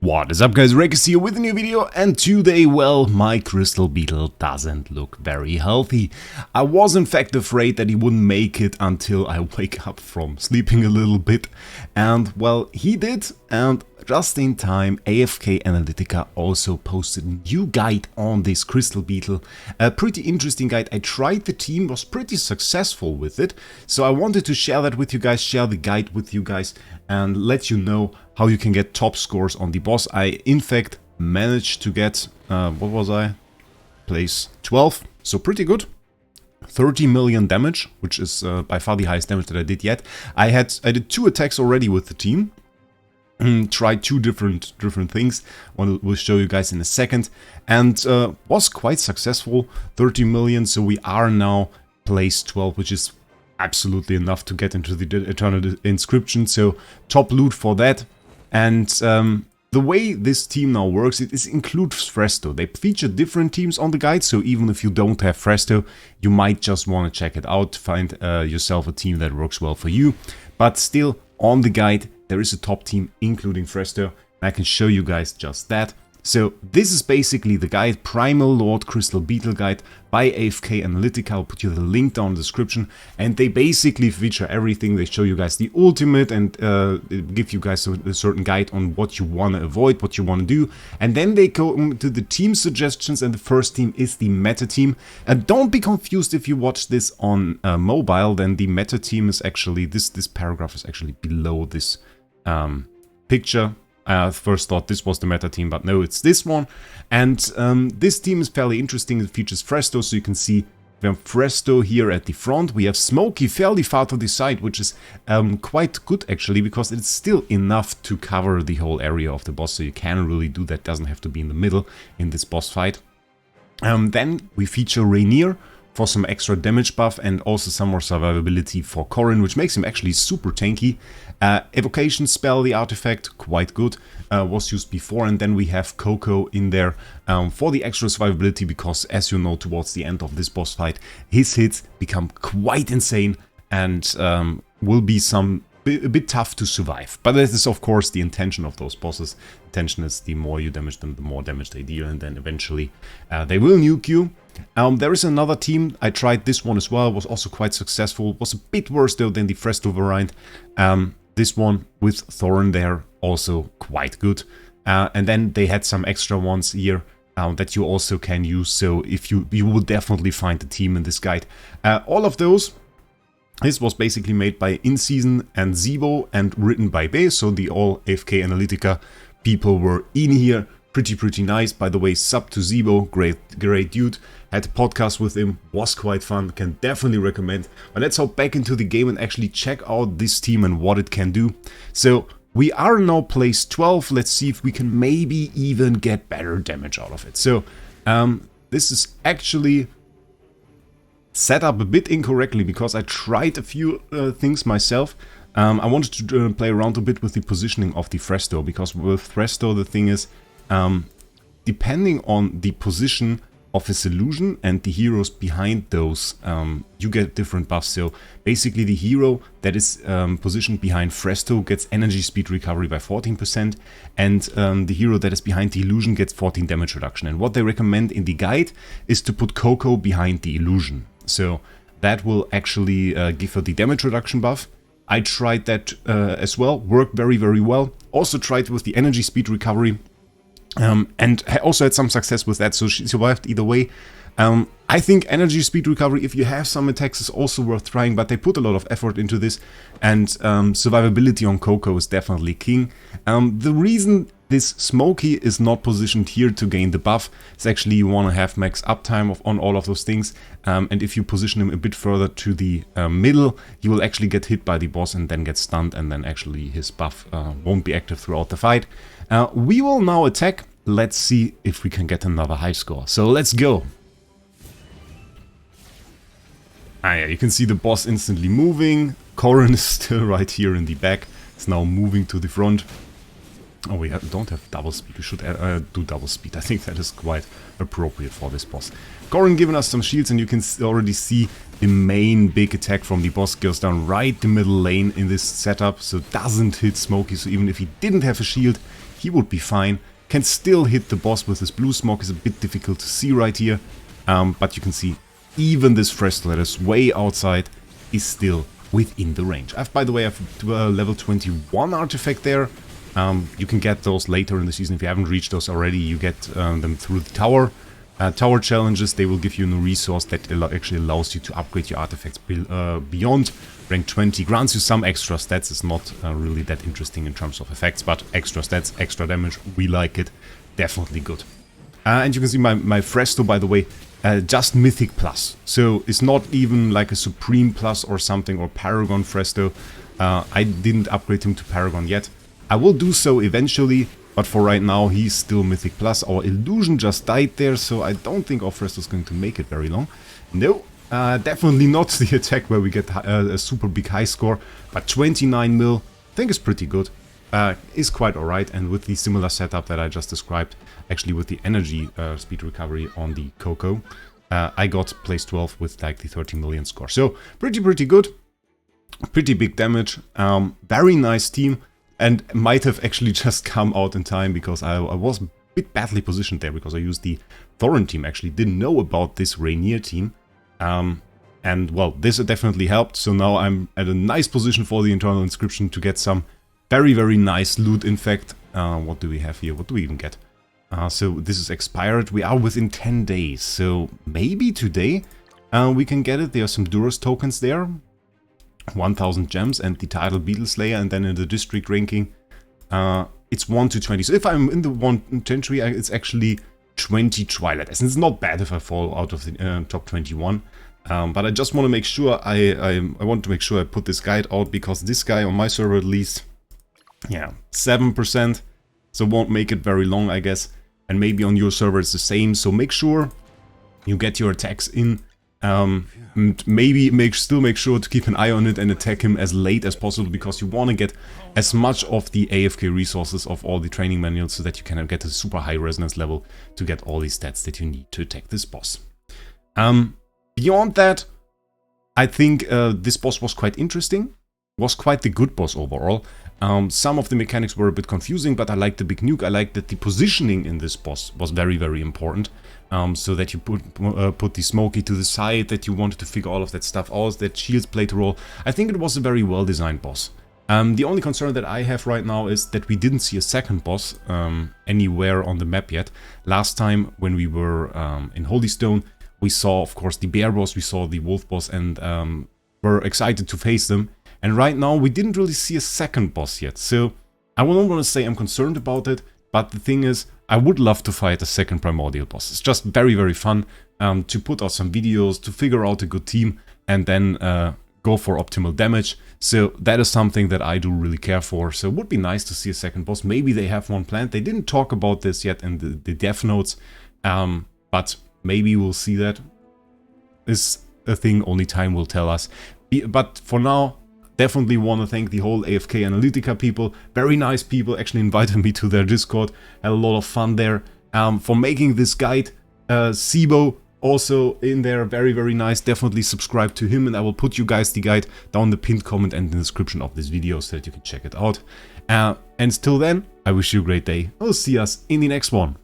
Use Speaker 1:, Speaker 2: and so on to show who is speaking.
Speaker 1: What is up, guys? Wraec is here with a new video, and today, well, my crystal beetle doesn't look very healthy. I was in fact afraid that he wouldn't make it until I wake up from sleeping a little bit, and well, he did, and just in time, AFK Analytica also posted a new guide on this crystal beetle. A pretty interesting guide. I tried the team, was pretty successful with it, so I wanted to share that with you guys, share the guide with you guys, and let you know how you can get top scores on the boss. I in fact managed to get, what was I? Place 12, so pretty good. 30 million damage, which is by far the highest damage that I did yet. I did 2 attacks already with the team. Tried 2 different things. We'll show you guys in a second, and was quite successful. 30 million, so we are now place 12, which is absolutely enough to get into the Eternal Inscription. So top loot for that. And the way this team now works, it includes Fresto. They feature different teams on the guide, so even if you don't have Fresto, you might just want to check it out, find yourself a team that works well for you. But still, on the guide, there is a top team including Fresto, and I can show you guys just that. So this is basically the guide, Primal Lord Crystal Beetle Guide by AFK Analytica. I'll put you the link down in the description, and they basically feature everything. They show you guys the ultimate and give you guys a certain guide on what you want to avoid, what you want to do, and then they go to the team suggestions, and the first team is the meta team. And don't be confused if you watch this on mobile, then the meta team is actually, this paragraph is actually below this picture. I first thought this was the meta team, but no, it's this one. And this team is fairly interesting. It features Fresto, so you can see we have Fresto here at the front. We have Smokey fairly far to the side, which is quite good actually, because it's still enough to cover the whole area of the boss, so you can really do that. Doesn't have to be in the middle in this boss fight. Then we feature Rainier for some extra damage buff and also some more survivability for Corrin, which makes him actually super tanky. Evocation spell, the artifact, quite good, was used before. And then we have Coco in there for the extra survivability, because as you know, towards the end of this boss fight, his hits become quite insane and will be a bit tough to survive. But this is of course the intention of those bosses. Intention is the more you damage them, the more damage they deal, and then eventually they will nuke you. There is another team. I tried this one as well, was also quite successful. Was a bit worse though than the Fresto variant. This one with Thorin there, also quite good. And then they had some extra ones here that you also can use. So if you will definitely find the team in this guide. All of those, this was basically made by InSeason and Zebo and written by Bay. So the all AFK Analytica people were in here. Pretty nice. By the way, sub to Zebo, great dude. Had a podcast with him, was quite fun, can definitely recommend. But let's hop back into the game and actually check out this team and what it can do. So we are now place 12. Let's see if we can maybe even get better damage out of it. So this is actually set up a bit incorrectly, because I tried a few things myself. I wanted to play around a bit with the positioning of the Fresto, because with Fresto the thing is, depending on the position of his illusion and the heroes behind those, you get different buffs. So basically the hero that is positioned behind Fresto gets energy speed recovery by 14%, and the hero that is behind the illusion gets 14 damage reduction. And what they recommend in the guide is to put Coco behind the illusion. So that will actually give her the damage reduction buff. I tried that as well, worked very well. Also tried with the energy speed recovery. And also had some success with that, so she survived either way. I think energy speed recovery, if you have some attacks, is also worth trying, but they put a lot of effort into this, and survivability on Coco is definitely king. The reason this Smokey is not positioned here to gain the buff is actually you want to have max uptime on all of those things, and if you position him a bit further to the middle, he will actually get hit by the boss and then get stunned, and then actually his buff won't be active throughout the fight. We will now attack. Let's see if we can get another high score. So let's go. Yeah, you can see the boss instantly moving. Corrin is still right here in the back. It's now moving to the front. Oh, we don't have double speed. We should do double speed. I think that is quite appropriate for this boss. Corrin giving us some shields, and you can already see the main big attack from the boss goes down right the middle lane in this setup, so doesn't hit Smokey. So even if he didn't have a shield, he he would be fine. Can still hit the boss with his blue smoke, is a bit difficult to see right here. But you can see even this Fresto that is way outside is still within the range. By the way, I have a level 21 artifact there. You can get those later in the season. If you haven't reached those already, you get them through the tower. Tower challenges, they will give you a new resource that actually allows you to upgrade your artifacts beyond rank 20. Grants you some extra stats. It's not really that interesting in terms of effects, but extra stats, extra damage, we like it. Definitely good. And you can see my Fresto, by the way, just Mythic Plus. So it's not even like a Supreme Plus or something, or Paragon Fresto. I didn't upgrade him to Paragon yet. I will do so eventually, but for right now he's still Mythic Plus. Our Illusion just died there, so I don't think our Fresto is going to make it very long. No, definitely not the attack where we get a super big high score, but 29 mil, I think is pretty good. Is quite alright, and with the similar setup that I just described, actually with the energy speed recovery on the Coco, I got place 12 with like the 30 million score. So pretty good, pretty big damage, very nice team, and might have actually just come out in time because I was a bit badly positioned there because I used the Thorin team. Actually didn't know about this Rainier team, and well, this definitely helped. So now I'm at a nice position for the internal inscription to get some very nice loot. In fact, what do we have here? What do we even get? So this is expired. We are within 10 days. So maybe today we can get it. There are some Duros tokens there. 1000 gems and the title Beetle Slayer. And then in the district ranking, it's 1 to 20. So if I'm in the 1 century, it's actually 20 Twilight Essence. It's not bad if I fall out of the top 21. But I just want to make sure I want to make sure I put this guide out, because this guy on my server at least, yeah, 7%, so won't make it very long, I guess. And maybe on your server it's the same, so make sure you get your attacks in. And maybe still make sure to keep an eye on it and attack him as late as possible, because you want to get as much of the AFK resources of all the training manuals so that you can get a super high resonance level to get all the stats that you need to attack this boss. Beyond that, I think this boss was quite interesting, was quite the good boss overall. Some of the mechanics were a bit confusing, but I liked the big nuke. I liked that the positioning in this boss was very important. So that you put the Smokey to the side, that you wanted to figure all of that stuff out, that shields played a role. I think it was a very well designed boss. The only concern that I have right now is that we didn't see a second boss anywhere on the map yet. Last time when we were in Holystone, we saw of course the bear boss, we saw the wolf boss, and were excited to face them. And right now we didn't really see a second boss yet, so I don't want to say I'm concerned about it, but the thing is, I would love to fight a second primordial boss. It's just very fun to put out some videos, to figure out a good team, and then go for optimal damage. So that is something that I do really care for, so it would be nice to see a second boss. Maybe they have one planned. They didn't talk about this yet in the dev notes, but maybe we'll see that. Is a thing only time will tell us. But for now, definitely want to thank the whole AFK Analytica people. Very nice people, actually invited me to their Discord. Had a lot of fun there. For making this guide. Sibo also in there, very nice. Definitely subscribe to him, and I will put you guys the guide down in the pinned comment and in the description of this video so that you can check it out. And till then, I wish you a great day. I'll see us in the next one.